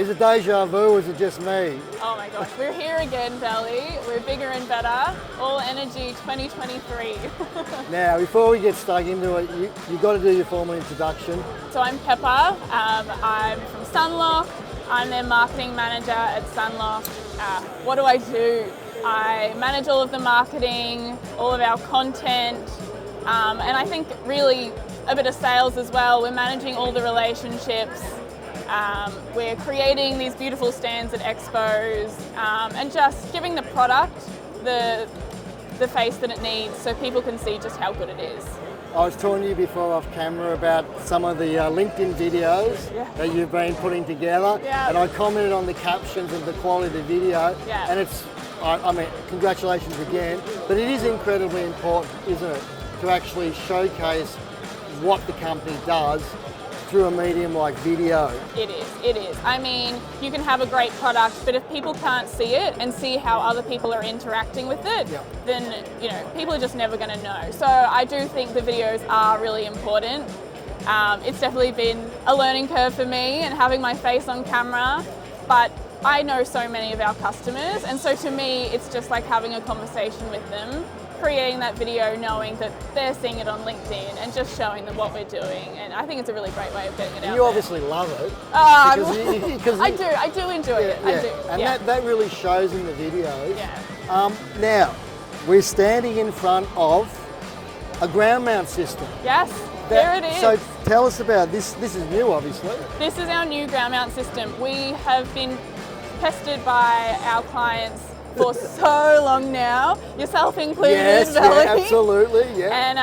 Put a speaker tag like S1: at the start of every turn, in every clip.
S1: Is it deja vu or is it just me?
S2: Oh my gosh, we're here again, Valley. We're bigger and better. All Energy 2023.
S1: Now, before we get stuck into it, you've got to do your formal introduction.
S2: So I'm Pepper. I'm from Sunlock. I'm their marketing manager at Sunlock. What do I do? I manage all of the marketing, all of our content, and I think really a bit of sales as well. We're managing all the relationships. We're creating these beautiful stands at expos and just giving the product the face that it needs so people can see just how good it is.
S1: I was talking to you before off camera about some of the LinkedIn videos that you've been putting together, and I commented on the captions of the quality of the video, and it's, I mean, congratulations again, but it is incredibly important, isn't it, to actually showcase what the company does through a medium like video.
S2: It is. I mean, you can have a great product, but if people can't see it and see how other people are interacting with it, then, you know, people are just never going to know. So I do think the videos are really important. It's definitely been a learning curve for me and having my face on camera, but I know so many of our customers, and so to me, it's just like having a conversation with them, creating that video, knowing that they're seeing it on LinkedIn and just showing them what we're doing. And I think it's a really great way of getting it out.
S1: You obviously love it.
S2: Because I do enjoy it. I do.
S1: And that really shows in the videos. Now, we're standing in front of a ground mount system.
S2: Yes, there it is.
S1: So tell us about this. This is new, obviously.
S2: This is our new ground mount system. We have been pestered by our clients for so long now, yourself included,
S1: yes,
S2: Valley.
S1: Yeah, absolutely, yeah.
S2: And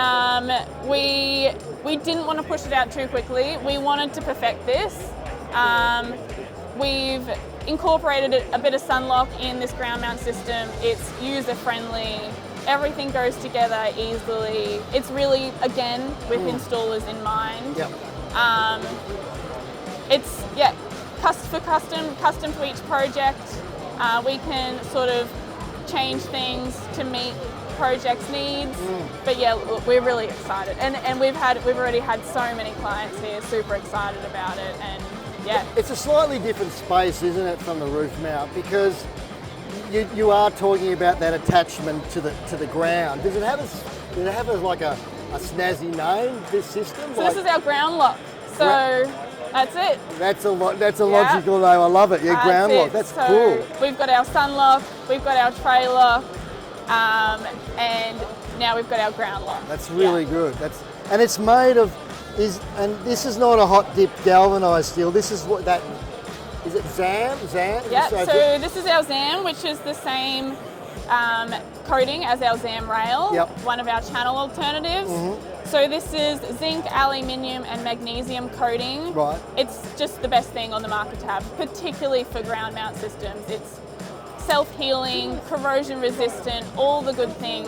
S2: we didn't want to push it out too quickly. We wanted to perfect this. We've incorporated a bit of Sunlock in this ground mount system. It's user friendly. Everything goes together easily. It's really, again, with installers in mind.
S1: Yep.
S2: It's custom to each project. We can sort of change things to meet projects' needs, but yeah, look, we're really excited, and we've already had so many clients here super excited about it, and yeah. It's
S1: a slightly different space, isn't it, from the roof mount, because you are talking about that attachment to the ground. Does it have like a snazzy name, this system?
S2: So this is our ground lock. So. That's it.
S1: That's a logical name. I love it. Yeah, ground lock. That's so cool.
S2: We've got our Sunlock, we've got our tray lock, and now we've got our ground lock.
S1: That's really good. And it's made of and this is not a hot dip galvanized steel. This is what that is. It ZAM?
S2: Yeah. So this is our ZAM, which is the same coating as our ZAM rail.
S1: Yep.
S2: One of our channel alternatives. So this is zinc, aluminium and magnesium coating.
S1: Right.
S2: It's just the best thing on the market to have, particularly for ground mount systems. It's self-healing, corrosion resistant, all the good things,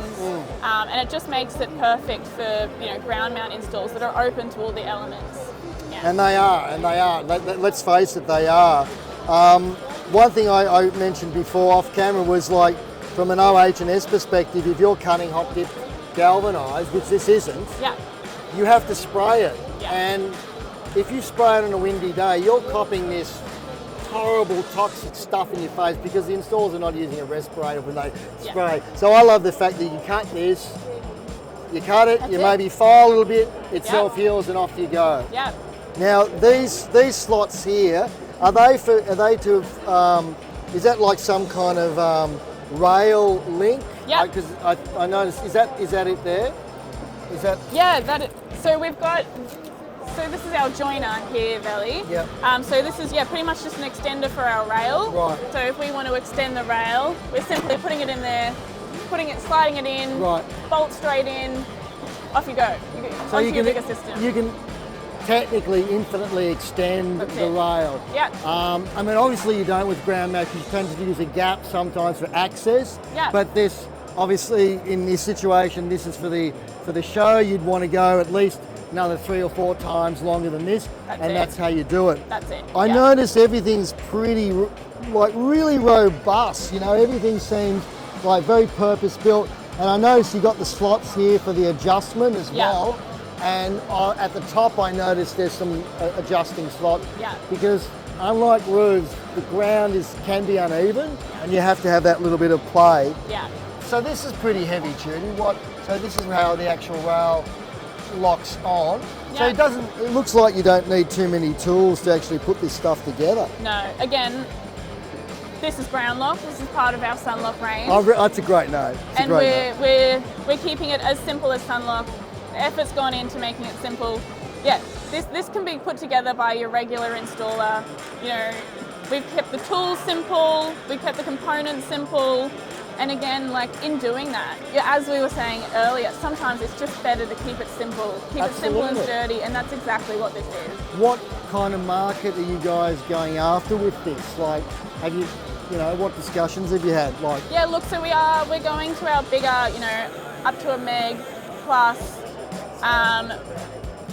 S2: and it just makes it perfect for ground mount installs that are open to all the elements. Yeah.
S1: And they are. Let's face it, they are. One thing I mentioned before off camera was, like, from an OH&S perspective, if you're cutting hot dip galvanised, which this isn't, you have to spray it. And if you spray it on a windy day, you're copping this horrible toxic stuff in your face because the installers are not using a respirator when they spray. So I love the fact that you cut this, you cut it, you maybe file a little bit, it self-heals and off you go. Now these slots here, is that like some kind of rail link?
S2: Yeah.
S1: Because I noticed, is that it there? Is that?
S2: Yeah, so we've got, so this is our joiner here, Valley.
S1: Yeah.
S2: So this is, pretty much just an extender for our rail.
S1: Right.
S2: So if we want to extend the rail, we're simply putting it in there, sliding it in, bolt straight in, off you go. So you can, bigger system.
S1: You can technically infinitely extend the rail.
S2: Yeah.
S1: I mean, obviously you don't with ground mount because you tend to use a gap sometimes for access.
S2: Yeah.
S1: But this, obviously, in this situation, this is for the show. You'd want to go at least another 3 or 4 times longer than this, that's how you do it.
S2: That's it.
S1: I notice everything's pretty, like, really robust. Everything seems like very purpose built. And I noticed you got the slots here for the adjustment as well. And at the top, I noticed there's some adjusting slots because unlike roofs, the ground can be uneven, and you have to have that little bit of play.
S2: Yeah.
S1: So this is pretty heavy duty. So this is how the actual rail locks on. So
S2: Yeah.
S1: it looks like you don't need too many tools to actually put this stuff together.
S2: No, again, this is Ground Lock. This is part of our Sunlock range.
S1: That's a great name. It's a
S2: And
S1: great name.
S2: we're keeping it as simple as Sunlock. The effort's gone into making it simple. Yeah, this can be put together by your regular installer. You know, we've kept the tools simple, we've kept the components simple, and again, like in doing that, as we were saying earlier, sometimes it's just better to keep it simple, keep it simple and
S1: Absolutely.
S2: sturdy, and that's exactly what this is.
S1: What kind of market are you guys going after with this? Like, have you, what discussions have you had? Like,
S2: Yeah, look, so we're going to our bigger, up to a meg plus.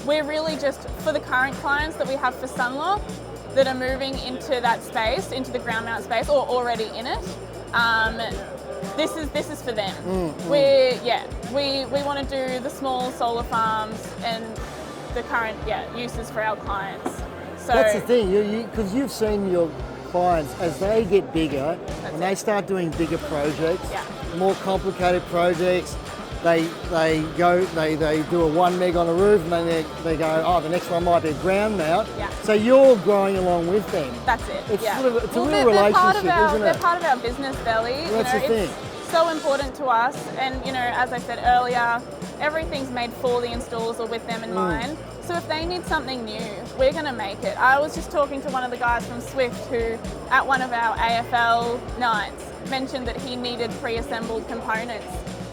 S2: We're really just, for the current clients that we have for Sunlock that are moving into that space, into the ground mount space, or already in it, this is for them. We want to do the small solar farms and the current uses for our clients. So
S1: that's the thing, because you've seen your clients as they get bigger and they start doing bigger projects, more complicated projects. They do a 1 meg on a roof, and then they go, oh, the next one might be a ground mount.
S2: Yeah.
S1: So you're growing along with them.
S2: That's it.
S1: It's
S2: yeah.
S1: sort of it's a real
S2: they're
S1: relationship,
S2: isn't
S1: it?
S2: They're part of our business, Belly.
S1: Well, that's the thing.
S2: It's so important to us, and as I said earlier, everything's made for the installers or with them in mind. So if they need something new, we're going to make it. I was just talking to one of the guys from Swift who, at one of our AFL nights, mentioned that he needed pre-assembled components.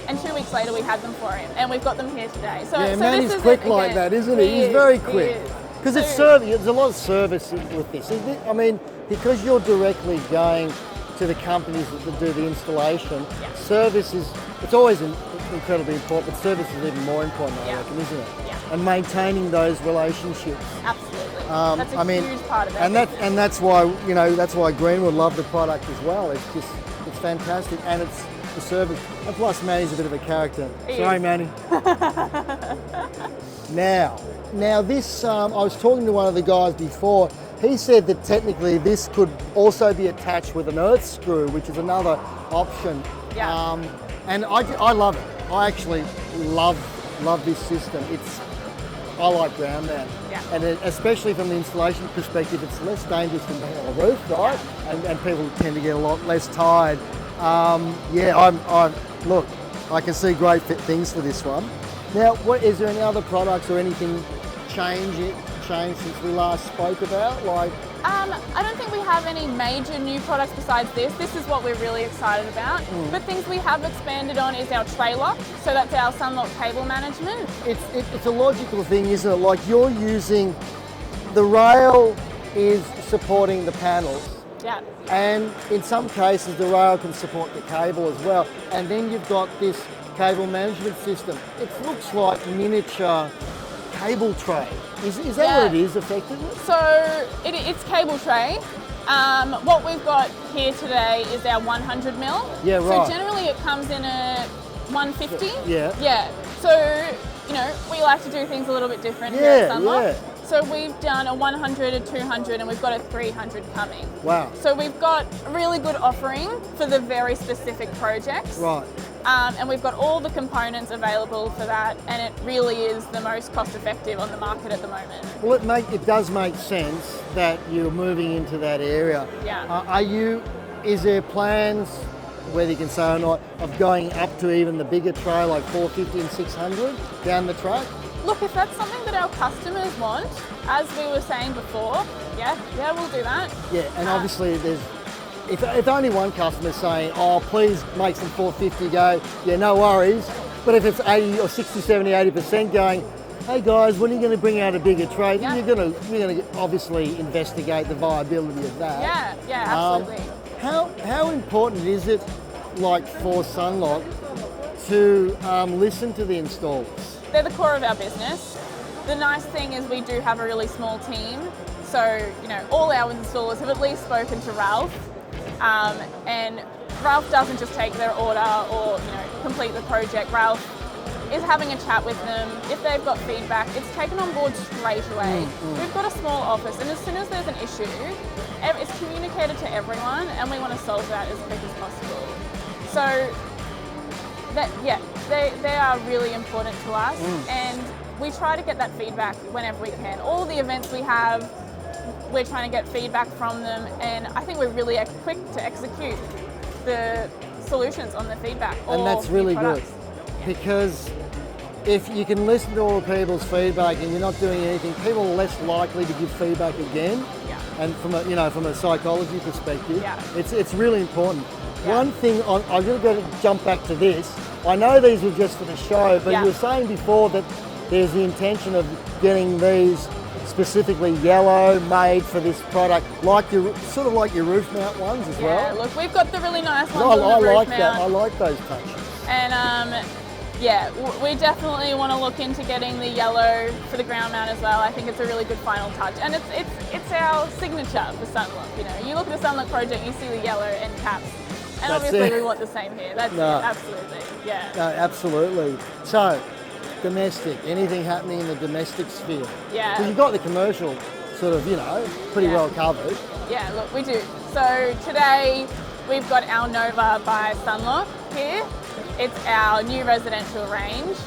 S2: And 2 weeks later, we had them for him, and we've got them here today. So,
S1: Yeah,
S2: so
S1: man,
S2: this
S1: he's
S2: is
S1: quick
S2: it
S1: like
S2: again.
S1: that, isn't he? He's
S2: is,
S1: very
S2: he
S1: quick.
S2: is.
S1: Because
S2: So-
S1: there's a lot of service with this, isn't it? I mean, because you're directly going to the companies that do the installation, service it's always incredibly important, but service is even more important, I reckon, isn't it?
S2: Yeah.
S1: And maintaining those relationships.
S2: Absolutely. That's a huge part of it.
S1: And that's why Greenwood love the product as well. It's fantastic, and it's the service. And plus, Manny's a bit of a character. Sorry,
S2: is.
S1: Manny. Now this, I was talking to one of the guys before. He said that technically this could also be attached with an earth screw, which is another option.
S2: Yeah.
S1: And I love it. I actually love this system. I like ground mount.
S2: Yeah.
S1: And especially from the installation perspective, it's less dangerous than being on a roof, right? And people tend to get a lot less tired. Look, I can see great things for this one. Now, is there any other products or anything changed since we last spoke about? Like,
S2: I don't think we have any major new products besides this. This is what we're really excited about. But things we have expanded on is our tray lock. So that's our Sunlock cable management.
S1: it's a logical thing, isn't it? Like, you're using the rail is supporting the panels.
S2: Yeah.
S1: And in some cases, the rail can support the cable as well. And then you've got this cable management system. It looks like miniature cable tray. Is that what it is, effectively?
S2: So it's cable tray. What we've got here today is our 100 mil.
S1: Yeah, right.
S2: So generally it comes in a 150.
S1: Yeah.
S2: Yeah. So, we like to do things a little bit different here at Sunlock. So we've done a 100, a 200, and we've got a 300 coming.
S1: Wow.
S2: So we've got a really good offering for the very specific projects.
S1: Right.
S2: And we've got all the components available for that, and it really is the most cost effective on the market at the moment.
S1: Well, it does make sense that you're moving into that area.
S2: Yeah.
S1: Is there plans, whether you can say or not, of going up to even the bigger tray, like 450 and 600 down the track?
S2: Look, if that's something that our customers want, as we were saying before, yeah, we'll do that.
S1: Yeah, and obviously if only one customer's saying, oh, please make some 450, go, yeah, no worries. But if it's 80 or 60, 70, 80% going, hey guys, when are you going to bring out a bigger tray? Then you're going to obviously investigate the viability of that.
S2: Yeah, absolutely.
S1: How important is it, like for Sunlock, to listen to the installers?
S2: They're the core of our business. The nice thing is we do have a really small team. So, all our installers have at least spoken to Ralph. And Ralph doesn't just take their order or, complete the project. Ralph is having a chat with them. If they've got feedback, it's taken on board straight away. We've got a small office, and as soon as there's an issue, it's communicated to everyone, and we want to solve that as quick as possible. So, they are really important to us, and we try to get that feedback whenever we can. All the events we have, we're trying to get feedback from them, and I think we're really quick to execute the solutions on the feedback.
S1: And that's really good, because if you can listen to all the people's feedback and you're not doing anything, people are less likely to give feedback again. And from a psychology perspective, it's really important. One thing, I'm really going to jump back to this. I know these were just for the show, but you were saying before that there's the intention of getting these specifically yellow, made for this product, like your roof mount ones as well.
S2: Yeah, look, we've got the really nice ones on the roof mount.
S1: I like those touches.
S2: And we definitely want to look into getting the yellow for the ground mount as well. I think it's a really good final touch, and it's our signature for Sunlock. You know, you look at the Sunlock project, you see the yellow end caps, and obviously we want the same here. That's it, absolutely, yeah.
S1: No, absolutely. So, domestic, anything happening in the domestic sphere?
S2: Yeah.
S1: So you've got the commercial sort of, pretty well covered.
S2: Yeah, look, we do. So today we've got our Nova by Sunlock here. It's our new residential range.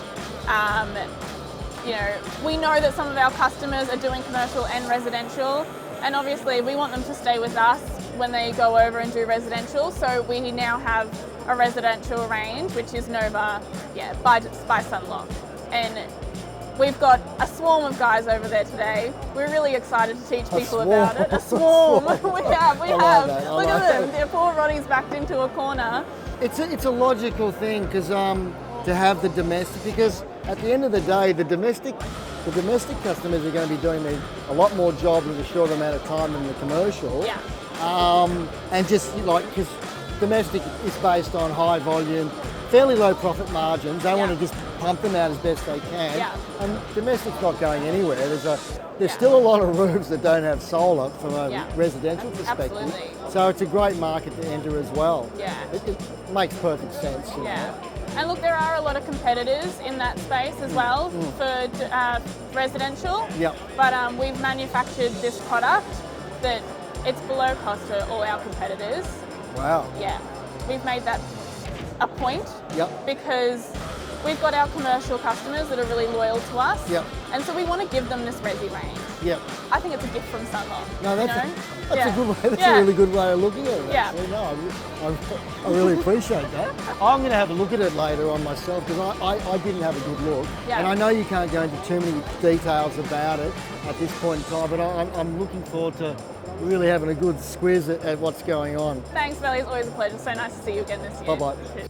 S2: We know that some of our customers are doing commercial and residential, and obviously we want them to stay with us when they go over and do residential. So we now have a residential range, which is Nova, by Sunlock. And we've got a swarm of guys over there today. We're really excited to teach people about it. A swarm. we have. Look at them. Their poor Ronnie's backed into a corner.
S1: It's a logical thing, because to have the domestic, because at the end of the day, the domestic customers are going to be doing a lot more jobs in a short amount of time than the commercial.
S2: Yeah.
S1: And just because domestic is based on high volume, fairly low profit margins. They want to just pump them out as best they can.
S2: Yeah.
S1: And domestic's not going anywhere. There's still a lot of roofs that don't have solar from a residential perspective.
S2: Absolutely.
S1: So it's a great market to enter as well.
S2: Yeah.
S1: It makes perfect sense.
S2: Yeah. And look, there are a lot of competitors in that space as well for residential.
S1: Yep.
S2: But we've manufactured this product that it's below cost to all our competitors.
S1: Wow.
S2: Yeah. We've made that a point.
S1: Yep.
S2: Because we've got our commercial customers that are really loyal to us.
S1: Yep.
S2: And so we want to give them this resi range.
S1: Yep.
S2: I think it's a gift from Sunlock.
S1: No, that's a good way. That's a really good way of looking at it.
S2: Yeah.
S1: Actually. No, I really appreciate that. I'm going to have a look at it later on myself, because I didn't have a good look.
S2: Yeah.
S1: And I know you can't go into too many details about it at this point in time, but I'm looking forward to really having a good squiz at what's going on.
S2: Thanks, Belly. It's always a pleasure. So nice to see you again this year.
S1: Bye-bye.